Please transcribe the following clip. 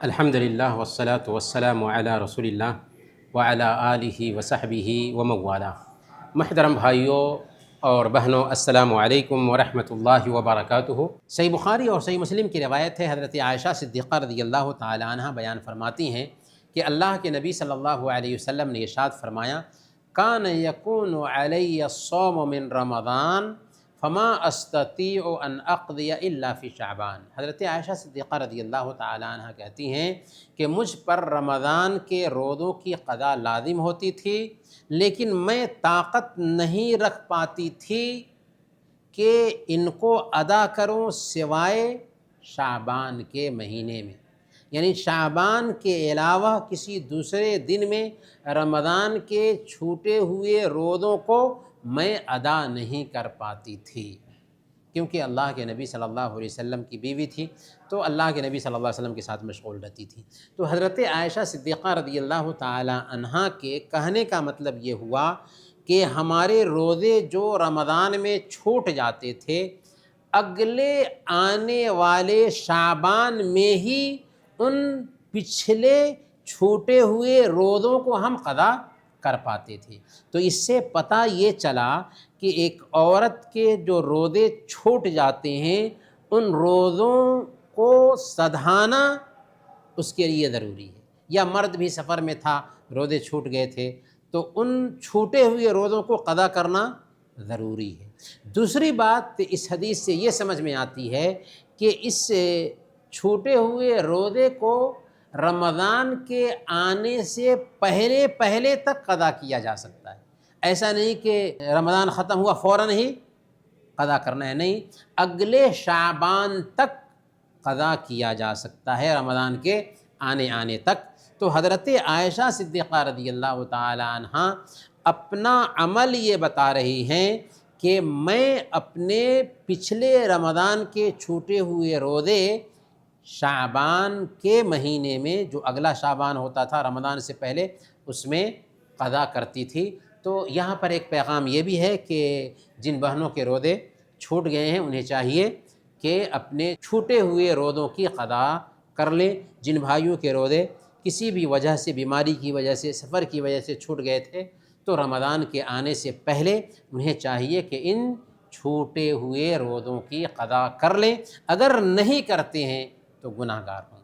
الحمدللہ والصلاة والسلام علی رسول اللہ وعلی آلہ وصحبہ ومن محترم بھائیوں اور بہنوں، السلام علیکم ورحمۃ اللہ وبرکاتہ۔ صحیح بخاری اور صحیح مسلم کی روایت ہے، حضرت عائشہ صدیقہ رضی اللہ تعالی عنہ بیان فرماتی ہیں کہ اللہ کے نبی صلی اللہ علیہ وسلم نے ارشاد فرمایا، کان یکون علی الصوم من رمضان فما استطیع ان اقضی الا فی شعبان۔ حضرت عائشہ صدیقہ رضی اللہ تعالی عنہ کہتی ہیں کہ مجھ پر رمضان کے روزوں کی قضا لازم ہوتی تھی، لیکن میں طاقت نہیں رکھ پاتی تھی کہ ان کو ادا کروں سوائے شعبان کے مہینے میں، یعنی شعبان کے علاوہ کسی دوسرے دن میں رمضان کے چھوٹے ہوئے روزوں کو میں ادا نہیں کر پاتی تھی، کیونکہ اللہ کے نبی صلی اللہ علیہ وسلم کی بیوی تھی تو اللہ کے نبی صلی اللہ علیہ وسلم کے ساتھ مشغول رہتی تھی۔ تو حضرت عائشہ صدیقہ رضی اللہ تعالی عنہا کے کہنے کا مطلب یہ ہوا کہ ہمارے روزے جو رمضان میں چھوٹ جاتے تھے، اگلے آنے والے شعبان میں ہی ان پچھلے چھوٹے ہوئے روزوں کو ہم قضا کر پاتے تھے۔ تو اس سے پتہ یہ چلا کہ ایک عورت کے جو روزے چھوٹ جاتے ہیں، ان روزوں کو سدھانا اس کے لیے ضروری ہے، یا مرد بھی سفر میں تھا، روزے چھوٹ گئے تھے تو ان چھوٹے ہوئے روزوں کو قضا کرنا ضروری ہے۔ دوسری بات اس حدیث سے یہ سمجھ میں آتی ہے کہ اس چھوٹے ہوئے روزے کو رمضان کے آنے سے پہلے تک قضا کیا جا سکتا ہے، ایسا نہیں کہ رمضان ختم ہوا فوراً ہی قضا کرنا ہے، نہیں، اگلے شعبان تک قضا کیا جا سکتا ہے، رمضان کے آنے تک۔ تو حضرت عائشہ صدیقہ رضی اللہ تعالی عنہ اپنا عمل یہ بتا رہی ہیں کہ میں اپنے پچھلے رمضان کے چھوٹے ہوئے روزے شعبان کے مہینے میں، جو اگلا شعبان ہوتا تھا رمضان سے پہلے، اس میں قضا کرتی تھی۔ تو یہاں پر ایک پیغام یہ بھی ہے کہ جن بہنوں کے روزے چھوٹ گئے ہیں انہیں چاہیے کہ اپنے چھوٹے ہوئے روزوں کی قضا کر لیں۔ جن بھائیوں کے روزے کسی بھی وجہ سے، بیماری کی وجہ سے، سفر کی وجہ سے چھوٹ گئے تھے، تو رمضان کے آنے سے پہلے انہیں چاہیے کہ ان چھوٹے ہوئے روزوں کی قضا کر لیں۔ اگر نہیں کرتے ہیں تو گناہ گار ہوں۔